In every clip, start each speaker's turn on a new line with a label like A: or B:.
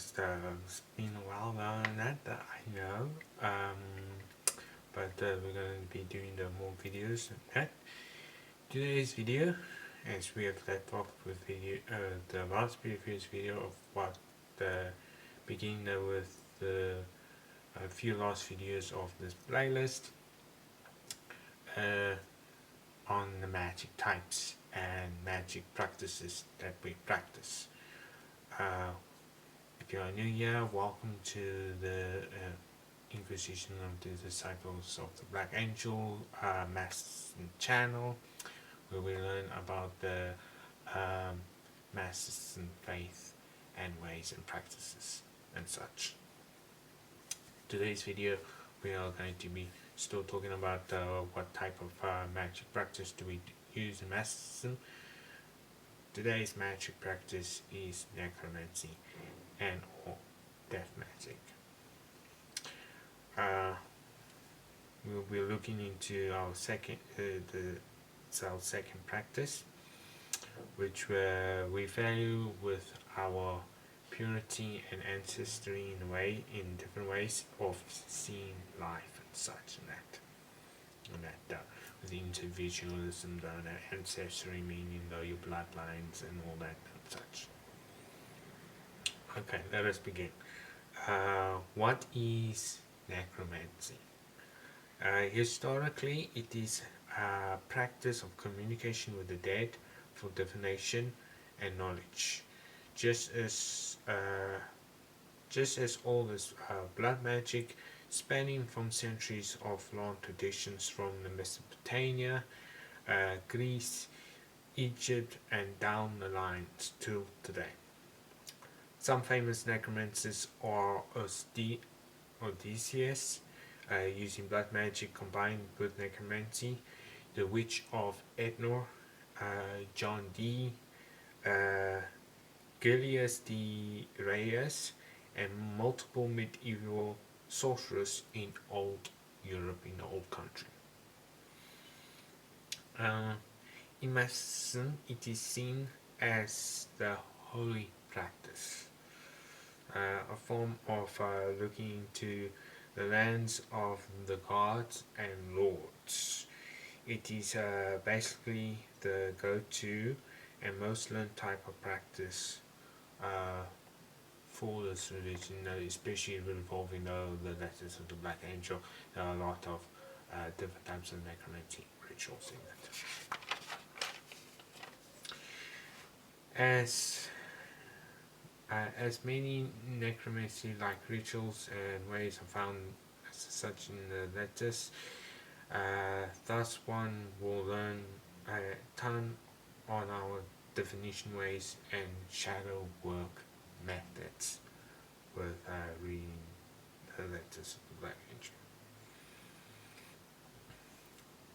A: It's been a while now and that I know, but we're going to be doing the more videos. At today's video, as we have left off with the last previous video of what begin with the few last videos of this playlist uh, on the magic types and magic practices that we practice. Uh, If you are new here, welcome to the Inquisition of the Disciples of the Black Angel Massicism channel, where we learn about the Massicism faith and ways and practices and such. Today's video, we are going to be still talking about what type of magic practice do we use in Massicism. Today's magic practice is necromancy and or death magic. We'll be looking into our second practice, which we value with our purity and ancestry in different ways of seeing life and such and that with individualism, the ancestry meaning your bloodlines and all that and such. Okay, let us begin. What is necromancy? Historically, it is a practice of communication with the dead for divination and knowledge, just as old as blood magic, spanning from centuries of long traditions from the Mesopotamia, Greece, Egypt, and down the lines to today. Some famous necromancers are Odysseus, using blood magic combined with necromancy, the Witch of Endor, John Dee, Gilius de Reyes, and multiple medieval sorcerers in old Europe, in the old country. In Massicism, it is seen as the holy practice, a form of looking into the lands of the gods and lords. It is basically the go-to and most learned type of practice for this religion, especially involving the letters of the Black Angel. There are a lot of different types of necromancy rituals in it. As many necromancy-like rituals and ways are found as such in the letters, thus one will learn a ton on our divination ways and shadow work methods with reading the letters of the Black Angel.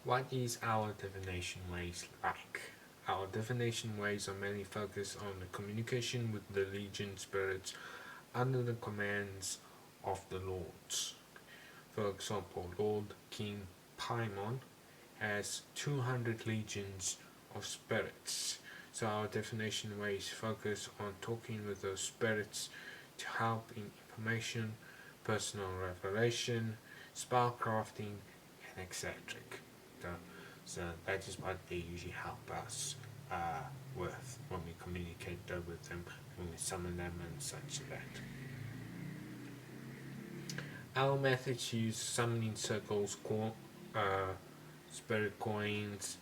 A: What is our divination ways like? Our divination ways are mainly focused on the communication with the legion spirits under the commands of the lords. For example, Lord King Paimon has 200 legions of spirits, so our divination ways focus on talking with those spirits to help in information, personal revelation, spellcrafting, and etc. So that is what they usually help us with when we communicate with them, when we summon them and such like that. Our methods use summoning circles, spirit coins,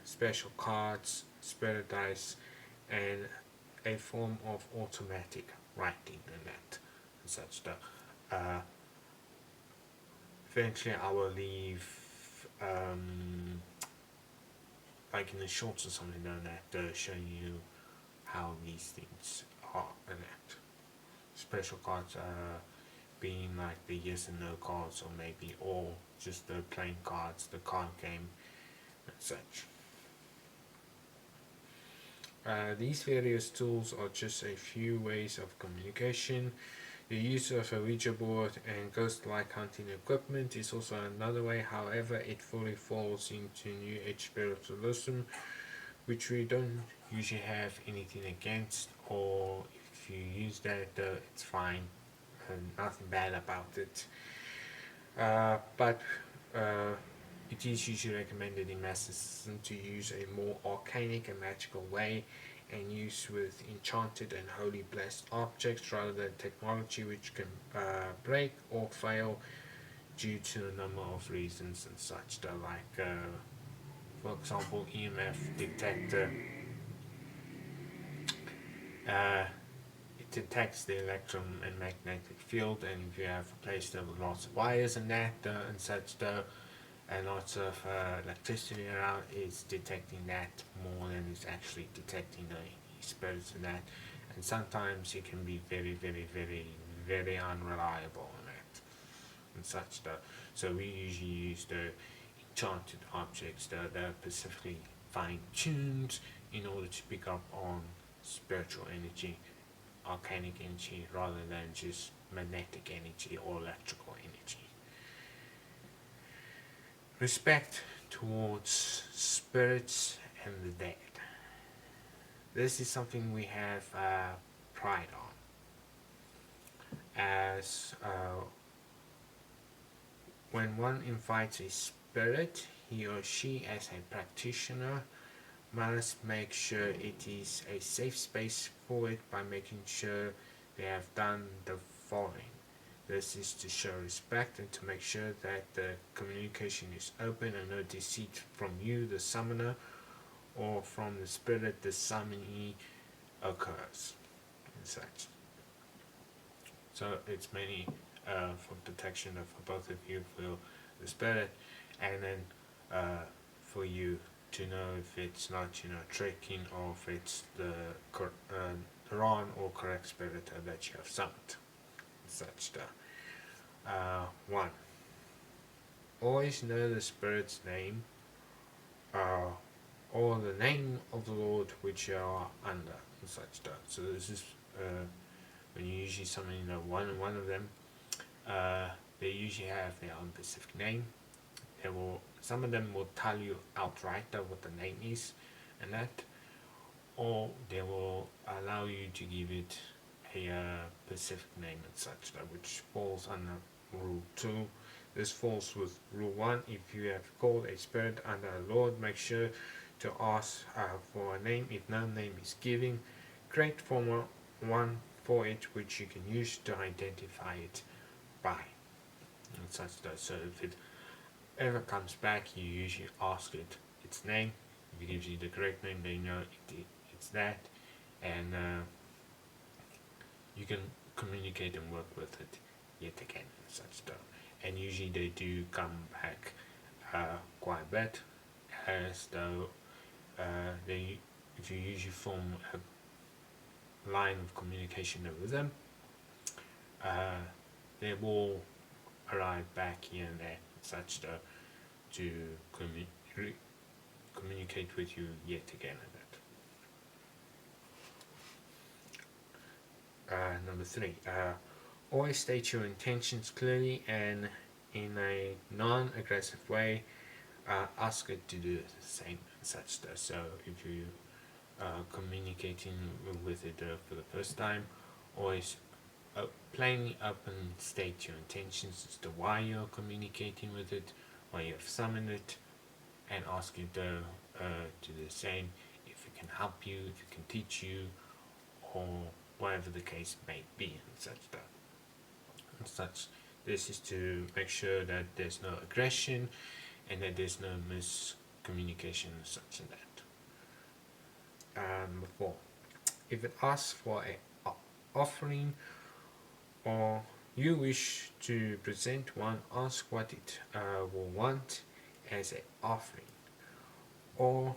A: special cards, spirit dice, and a form of automatic writing and that and such stuff. Eventually I will leave like in the shorts or something like that, showing you how these things are and that. Special cards being like the yes and no cards, or maybe all just the plain cards, the card game and such. These various tools are just a few ways of communication. The use of a Ouija board and ghost-like hunting equipment is also another way. However, it fully falls into New Age spiritualism, which we don't usually have anything against, or if you use that, it's fine, nothing bad about it. But it is usually recommended in Massicism to use a more arcanic and magical way and use with enchanted and holy blessed objects rather than technology which can break or fail due to a number of reasons and such, like for example EMF detector. Uh, it detects the electron and magnetic field, and if you have a place with lots of wires and that and such, and lots of electricity around, it's detecting that more than it's actually detecting the spirits and that. And sometimes it can be very, very, very, very unreliable on that and such stuff. So we usually use the enchanted objects that are specifically fine-tuned in order to pick up on spiritual energy, arcanic energy, rather than just magnetic energy or electrical energy. Respect towards spirits and the dead. This is something we have pride on, as when one invites a spirit, he or she, as a practitioner, must make sure it is a safe space for it by making sure they have done the following. This is to show respect and to make sure that the communication is open and no deceit from you, the summoner, or from the spirit, the summonee, occurs and such. So it's mainly for protection for both of you, for the spirit, and then for you to know if it's not, tricking, or if it's the wrong or correct spirit that you have summoned. Such stuff. 1. Always know the spirit's name, or the name of the Lord which you are under, and such stuff. So this is when you usually summon one of them. They usually have their own specific name. Some of them will tell you outright what the name is, and that, or they will allow you to give it a specific name and such, which falls under rule 2. This falls with rule 1. If you have called a spirit under a lord, make sure to ask for a name. If no name is given, create one for it which you can use to identify it by and such. So if it ever comes back, you usually ask it its name. If it gives you the correct name, they know it's that, and you can communicate and work with it yet again and such stuff. And usually they do come back quite a bit, as though if you usually form a line of communication with them, they will arrive back here and there such stuff to communicate with you yet again. Number 3, always state your intentions clearly and in a non-aggressive way. Ask it to do the same and such stuff. So if you communicating with it for the first time, always plainly up and state your intentions as to why you're communicating with it, why you have summoned it, and ask it to do the same, if it can help you, if it can teach you, or whatever the case may be, and such stuff. And such. This is to make sure that there's no aggression and that there's no miscommunication and such and that. Number 4. If it asks for a offering or you wish to present one, ask what it will want as an offering. Or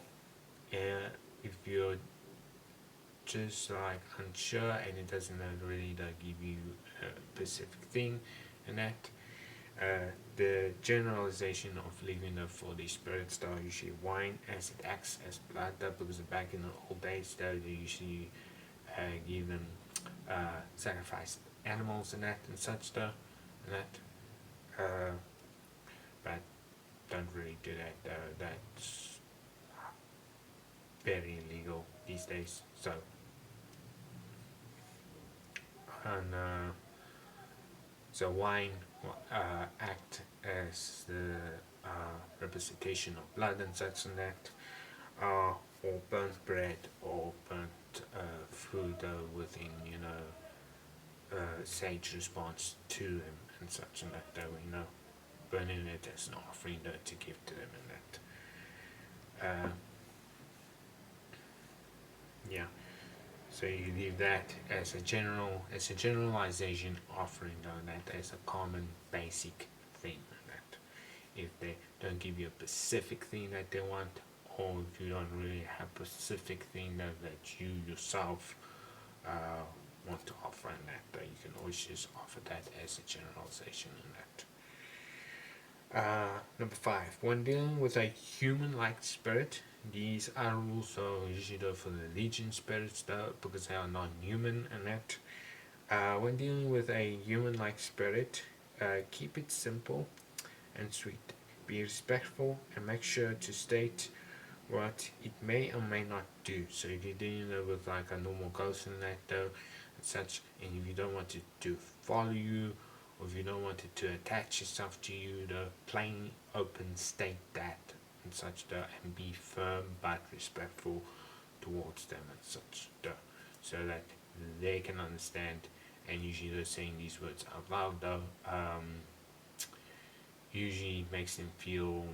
A: if you're just like unsure and it doesn't really give you a specific thing, and that the generalization of leaving for the spirits are usually wine, as it acts as blood, because back in the old days they usually give them sacrifice animals and that and such stuff and that, but don't really do that. That's very illegal these days. So and the wine act as the representation of blood and such and that, or burnt bread or burnt food within, sage response to him and such and that, burning it as an offering to give to them and that. Yeah. So you leave that as a generalization, offering that as a common basic thing that if they don't give you a specific thing that they want, or if you don't really have a specific thing that you yourself want to offer in that, you can always just offer that as a generalization in that. Number 5, when dealing with a human-like spirit, these are also usually for the legion spirits though, because they are non-human and that. When dealing with a human-like spirit, keep it simple and sweet. Be respectful and make sure to state what it may or may not do. So if you're dealing with like a normal ghost and that though, and such, and if you don't want it to follow you, or if you don't want it to attach itself to you, the plain open state that and such though, and be firm but respectful towards them and such though, so that they can understand. And usually they're saying these words out loud though, usually makes them feel,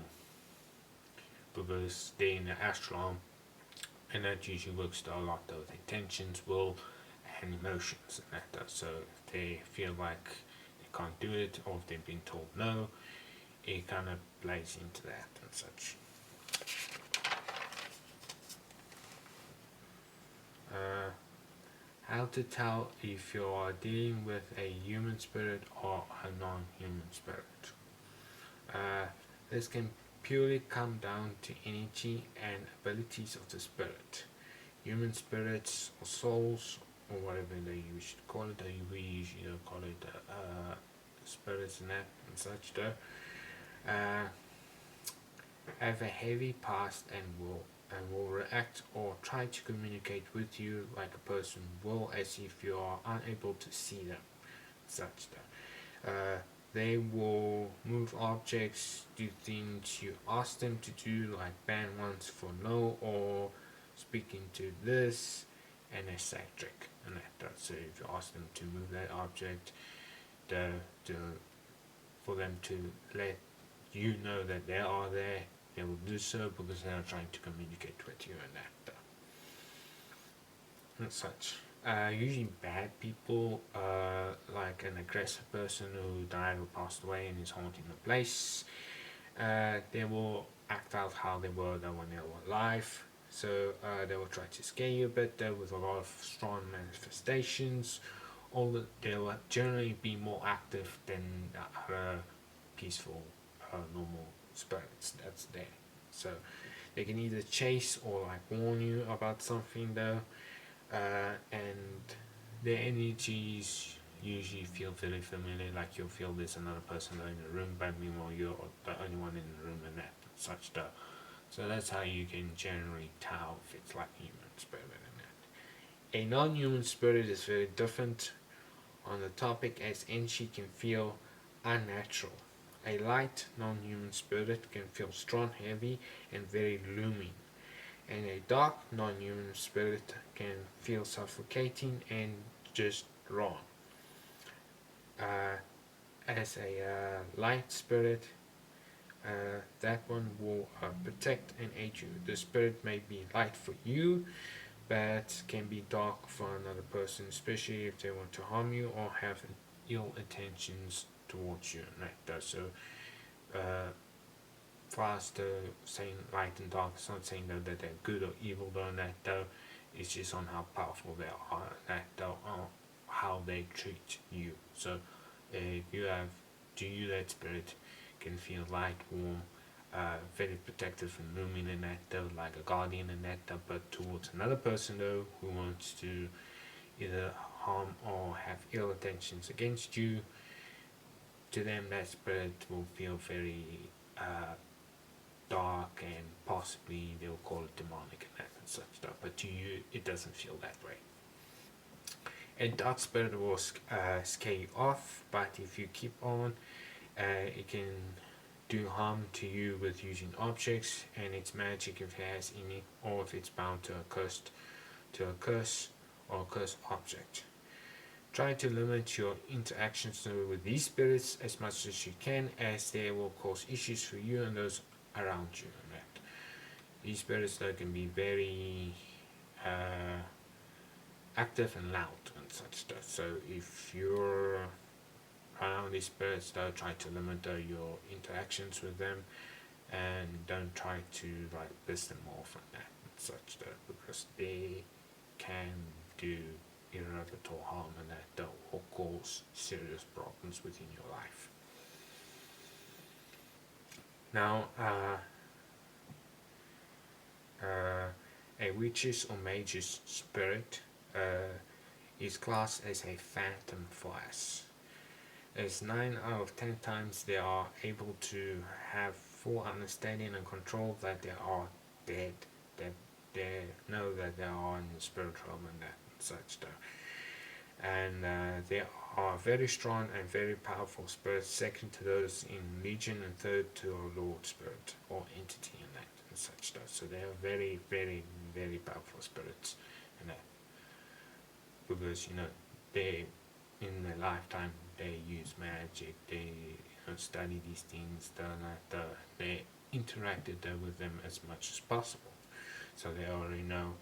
A: because they're in the astral, and that usually works to a lot of intentions, will, and emotions and that does. So if they feel like they can't do it, or if they've been told no, it kind of plays into that and such. How to tell if you are dealing with a human spirit or a non-human spirit. This can purely come down to energy and abilities of the spirit. Human spirits or souls, or whatever they usually call it, we usually call it spirits and that and such, uh, have a heavy past and will react or try to communicate with you like a person will, as if you are unable to see them, such that they will move objects, do things you ask them to do, like ban once for no, or speaking to this, and eccentric and that. So if you ask them to move that object, the for them to let you know that they are there, they will do so because they are trying to communicate with you and that and such. Usually bad people, like an aggressive person who died or passed away and is haunting the place, they will act out how they were when they were alive. So they will try to scare you a bit with a lot of strong manifestations. They will generally be more active than other peaceful, normal spirits that's there. So they can either chase or like warn you about something though, and their energies usually feel very familiar, like you'll feel there's another person in the room, but meanwhile you're the only one in the room and that such stuff. So that's how you can generally tell if it's like a human spirit and that. A non-human spirit is very different on the topic, as energy can feel unnatural. A light non-human spirit can feel strong, heavy, and very looming, and a dark non-human spirit can feel suffocating and just wrong. As a light spirit, that one will protect and aid you. The spirit may be light for you, but can be dark for another person, especially if they want to harm you or have ill intentions towards you. So, for us to saying light and dark, it's not saying that they're good or evil, though, it's just on how powerful they are, on how they treat you. So, if you have, to you, that spirit can feel light, warm, very protective and looming in that though, like a guardian in that though, but towards another person though who wants to either harm or have ill intentions against you, to them that spirit will feel very dark, and possibly they'll call it demonic and that and such stuff, but to you it doesn't feel that way. A dark spirit will scare you off, but if you keep on, it can do harm to you with using objects, and it's magic if it has any, or if it's bound to a curse or a cursed object. Try to limit your interactions with these spirits as much as you can, as they will cause issues for you and those around you. These spirits though can be very active and loud and such stuff. So if you're around these spirits, though, try to limit your interactions with them, and don't try to piss them off and that and such stuff, because they can do irreparable harm and that will cause serious problems within your life. Now, a witch's or mage's spirit is classed as a phantom for us, as 9 out of 10 times they are able to have full understanding and control that they are dead, that they know that they are in the spirit realm and that and such stuff. And they are very strong and very powerful spirits, second to those in Legion and third to our Lord Spirit or entity and that and such stuff. So they are very, very, very powerful spirits and that, because they in their lifetime they use magic, they study these things, they interacted with them as much as possible, so they already know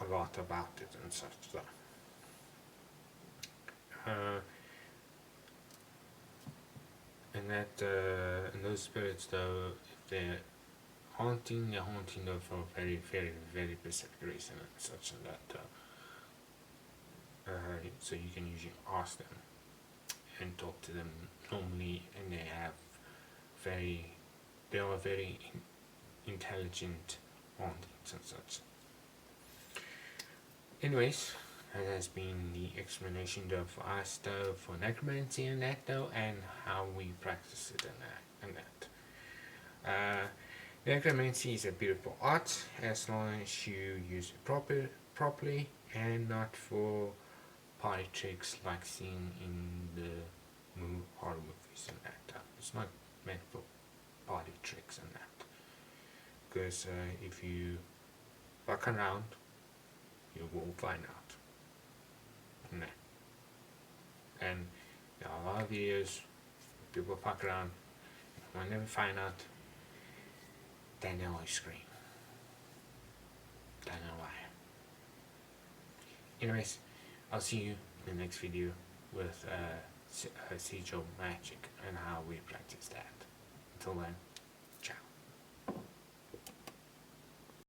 A: a lot about it and such stuff. And those spirits though, if they're haunting though for a very, very, very specific reason and such and that. So you can usually ask them and talk to them normally, and they are very intelligent hauntings and such. Anyways, that has been the explanation though for us though for necromancy and that though, and how we practice it and that. Necromancy is a beautiful art as long as you use it properly and not for party tricks like seen in the horror movies and that. It's not meant for party tricks and that, because if you fuck around, you will find out. And there are a lot of videos people fuck around, and when they find out, then they always scream. Don't know why. Anyways, I'll see you in the next video with sigil magic and how we practice that. Until then.